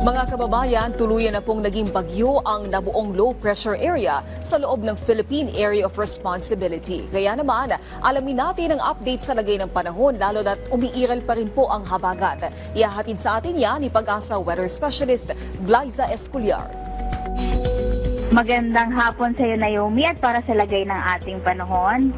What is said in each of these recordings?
Mga kababayan, tuluyan na pong naging bagyo ang nabuong low pressure area sa loob ng Philippine Area of Responsibility. Kaya naman, alamin natin ang update sa lagay ng panahon lalo na't umiiral pa rin po ang habagat. Ihahatid sa atin yan ni Pag-asa Weather Specialist Glyza Esculiar. Magandang hapon sa iyo, Naomi, at para sa lagay ng ating panahon.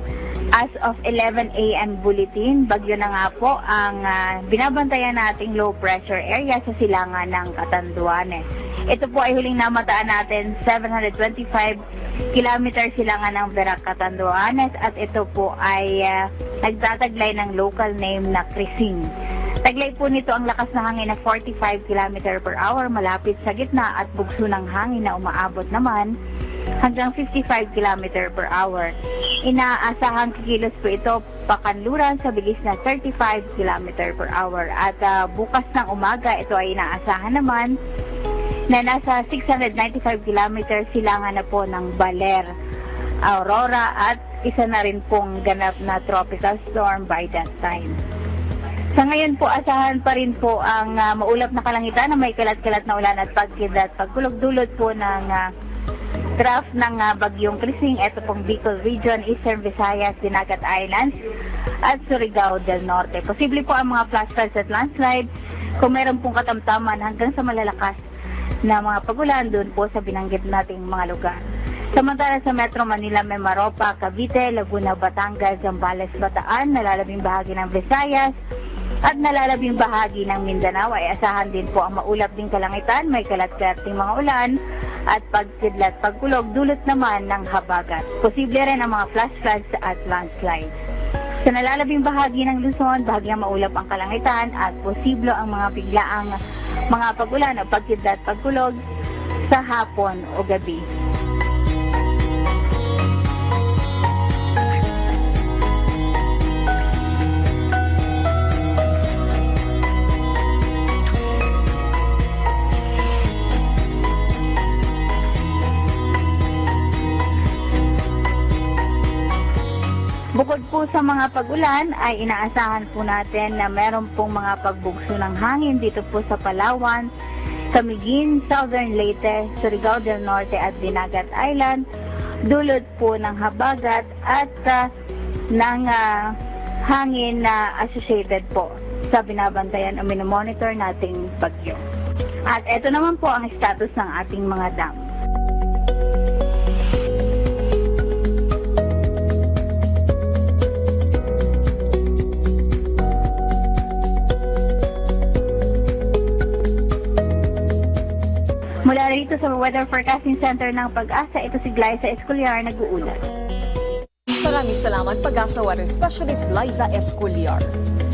As of 11 a.m. bulletin, bagyo na nga po ang binabantayan nating low pressure area sa silangan ng Catanduanes. Ito po ay huling namataan natin 725 kilometer silangan ng Verac Catanduanes at ito po ay nagtataglay ng local name na Crising. Taglay po nito ang lakas na hangin na 45 km per hour malapit sa gitna at bugso ng hangin na umaabot naman hanggang 55 km per hour. Inaasahang kikilos po ito pakanluran sa bilis na 35 km per hour. At bukas ng umaga ito ay inaasahan naman na nasa 695 km silangan na po ng Baler, Aurora at isa na rin pong ganap na tropical storm by that time. Sa ngayon po, asahan pa rin po ang maulap na kalangitan na may kalat-kalat na ulan at pagkidlat. Pagkulog-dulot po ng draft ng bagyong Crising, ito pong Bicol Region, Eastern Visayas, Dinagat Islands at Surigao del Norte. Posible po ang mga flash floods at landslides kung meron pong katamtaman hanggang sa malalakas na mga pagulan doon po sa binanggit nating mga lugar. Samantala sa Metro Manila, may Maropa, Cavite, Laguna, Batangas, Zambales, Bataan, nalalabing bahagi ng Visayas, at nalalabing bahagi ng Mindanao ay asahan din po ang maulap ding kalangitan, may kalat-kalat ding mga ulan at pagkidlat pagkulog dulot naman ng habagat. Posible rin ang mga flash floods at landslides. Sa nalalabing bahagi ng Luzon, bahagyang maulap ang kalangitan at posible ang mga biglaang mga pagulan o pagkidlat pagkulog sa hapon o gabi. Bukod po sa mga pagulan ay inaasahan po natin na meron pong mga pagbugso ng hangin dito po sa Palawan, Camiguin, Southern Leyte, Surigao del Norte at Dinagat Island, dulot po ng habagat at ng hangin na associated po sa binabantayan o minomonitor nating bagyo. At ito naman po ang status ng ating mga dam. Mula rito sa Weather Forecasting Center ng Pag-asa, ito si Glyza Esculiar nag-uulat. Maraming salamat, Pag-asa Weather Specialist Glyza Esculiar.